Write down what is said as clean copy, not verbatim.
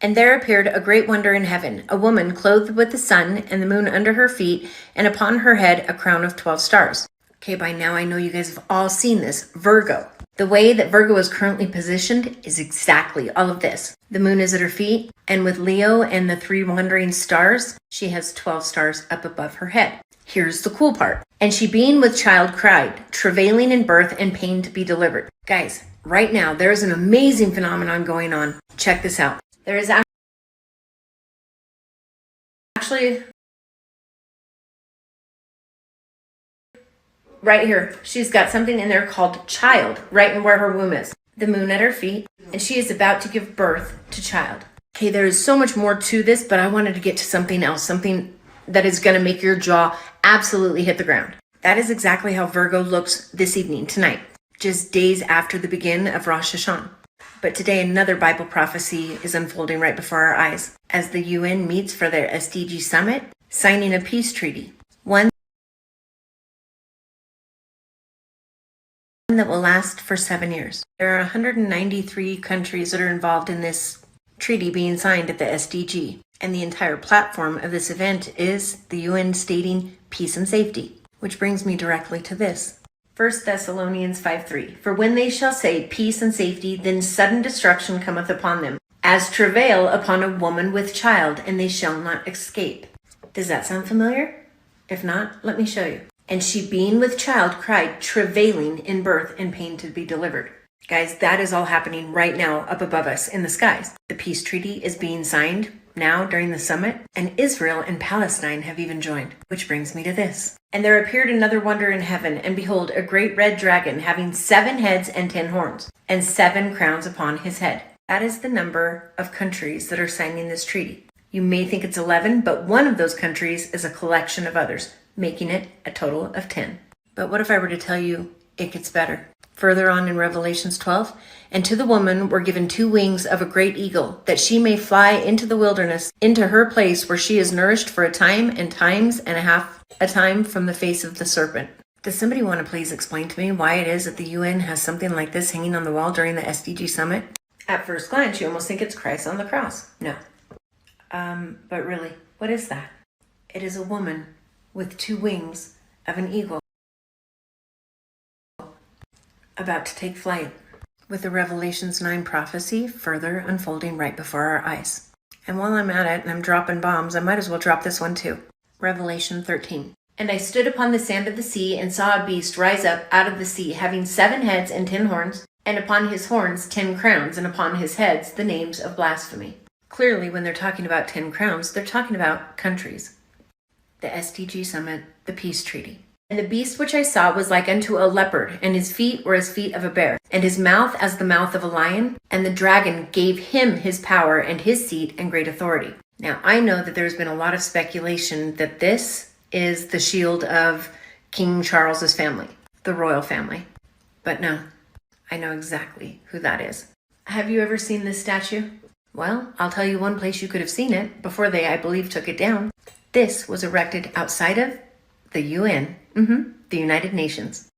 And there appeared a great wonder in heaven, a woman clothed with the sun and the moon under her feet, and upon her head a crown of 12 stars. Okay, by now I know you guys have all seen this. Virgo. The way that Virgo is currently positioned is exactly all of this. The moon is at her feet, and with Leo and the 3 wandering stars, she has 12 stars up above her head. Here's the cool part. And she being with child cried, travailing in birth and pain to be delivered. Guys, right now there's an amazing phenomenon going on. Check this out. There is actually right here, she's got something in there called child, right in where her womb is. The moon at her feet, and she is about to give birth to child. Okay, there is so much more to this, but I wanted to get to something else, something that is going to make your jaw absolutely hit the ground. That is exactly how Virgo looks this evening, tonight, just days after the beginning of Rosh Hashanah. But today, another Bible prophecy is unfolding right before our eyes as the UN meets for their SDG summit, signing a peace treaty, one that will last for 7 years. There are 193 countries that are involved in this treaty being signed at the SDG, and the entire platform of this event is the UN stating peace and safety, which brings me directly to this. 1 Thessalonians 5:3. For when they shall say peace and safety, then sudden destruction cometh upon them, as travail upon a woman with child, and they shall not escape. Does that sound familiar? If not, let me show you. And she being with child cried, travailing in birth and pain to be delivered. Guys, that is all happening right now up above us in the skies. The peace treaty is being signed now during the summit, and Israel and Palestine have even joined. Which brings me to this. And there appeared another wonder in heaven, and behold, a great red dragon, having 7 heads and 10 horns, and 7 crowns upon his head. That is the number of countries that are signing this treaty. You may think it's 11, but one of those countries is a collection of others, making it a total of 10. But what if I were to tell you it gets better? Further on in Revelations 12, and to the woman were given 2 wings of a great eagle, that she may fly into the wilderness, into her place where she is nourished for a time and times and a half a time from the face of the serpent. Does somebody want to please explain to me why it is that the UN has something like this hanging on the wall during the SDG summit? At first glance, you almost think it's Christ on the cross. No. But really, what is that? It is a woman with 2 wings of an eagle about to take flight, with the Revelations 9 prophecy further unfolding right before our eyes. And while I'm at it and I'm dropping bombs, I might as well drop this one too. Revelation 13. And I stood upon the sand of the sea and saw a beast rise up out of the sea, having 7 heads and 10 horns, and upon his horns 10 crowns, and upon his heads the names of blasphemy. Clearly, when they're talking about 10 crowns, they're talking about countries. The SDG summit, the peace treaty. And the beast which I saw was like unto a leopard, and his feet were as feet of a bear, and his mouth as the mouth of a lion. And the dragon gave him his power and his seat and great authority. Now, I know that there's been a lot of speculation that this is the shield of King Charles's family, the royal family. But no, I know exactly who that is. Have you ever seen this statue? Well, I'll tell you one place you could have seen it before they, I believe, took it down. This was erected outside of the UN, the United Nations.